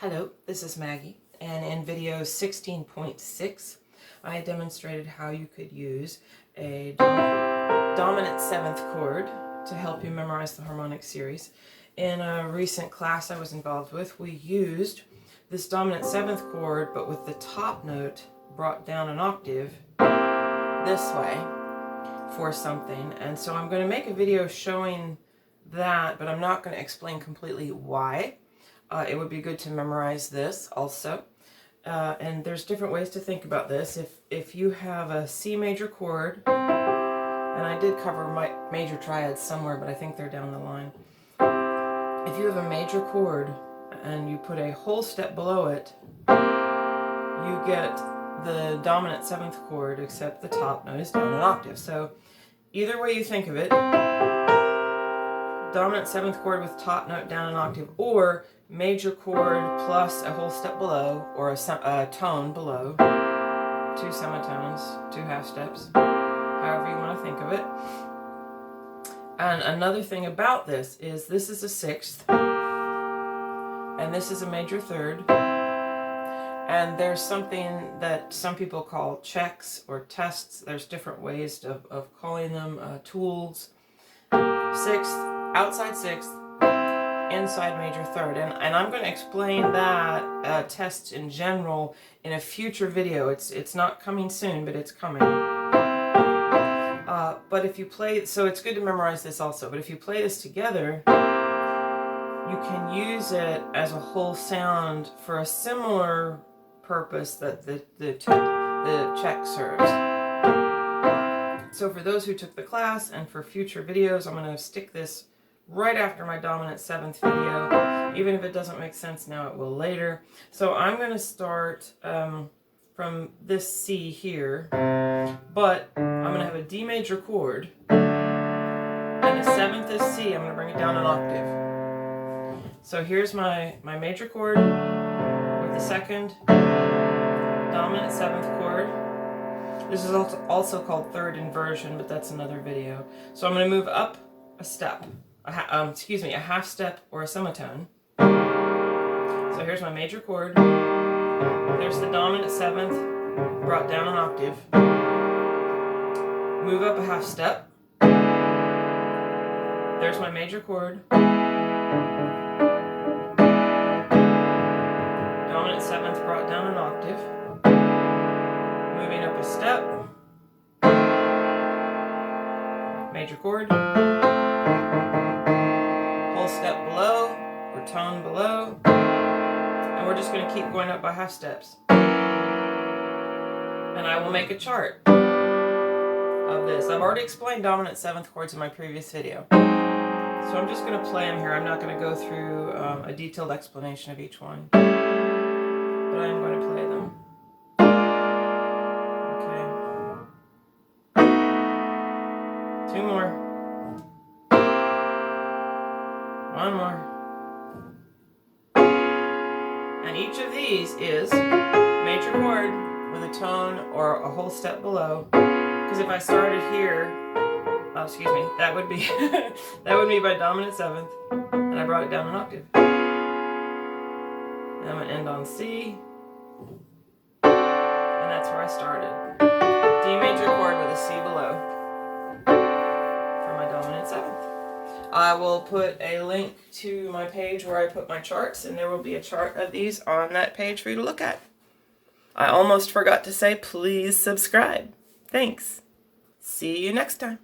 Hello, this is Maggie, and in video 16.6 I demonstrated how you could use a dominant seventh chord to help you memorize the harmonic series. In a recent class I was involved with, we used this dominant seventh chord but with the top note brought down an octave this way for something, and so I'm going to make a video showing that, but I'm not going to explain completely why. It would be good to memorize this also. And there's different ways to think about this. If you have a C major chord, and I did cover my major triads somewhere, but I think they're down the line. If you have a major chord and you put a whole step below it, you get the dominant seventh chord, except the top note is down an octave. So either way you think of it, dominant seventh chord with top note down an octave, or major chord plus a whole step below, or a tone below, two semitones, two half steps, however you want to think of it. And another thing about this is a sixth, and this is a major third, and there's something that some people call checks or tests. There's different ways of calling them, tools. Sixth, outside sixth, inside major third, and I'm going to explain that test in general in a future video. It's not coming soon, but it's coming. But if you play, so it's good to memorize this also, but if you play this together, you can use it as a whole sound for a similar purpose that the check serves. So for those who took the class and for future videos, I'm going to stick this right after my dominant seventh video. Even if it doesn't make sense now, it will later. So I'm going to start from this C here, but I'm going to have a D major chord, and the seventh is C. I'm going to bring it down an octave. So here's my major chord with the second dominant seventh chord. This is also called third inversion, but that's another video. So I'm going to move up a step. A half step or a semitone. So here's my major chord. There's the dominant seventh brought down an octave. Move up a half step. There's my major chord. Dominant seventh brought down an octave. Moving up a step. Major chord. Whole step below, or tone below, and we're just going to keep going up by half steps. And I will make a chart of this. I've already explained dominant seventh chords in my previous video, so I'm just going to play them here. I'm not going to go through a detailed explanation of each one, but I am going to play them. Okay. Two more. One more. And each of these is major chord with a tone or a whole step below. Because if I started here, that would be that would be my dominant seventh, and I brought it down an octave. And I'm gonna end on C, and that's where I started. D major chord with a C below for my dominant seventh. I will put a link to my page where I put my charts, and there will be a chart of these on that page for you to look at. I almost forgot to say, please subscribe. Thanks. See you next time.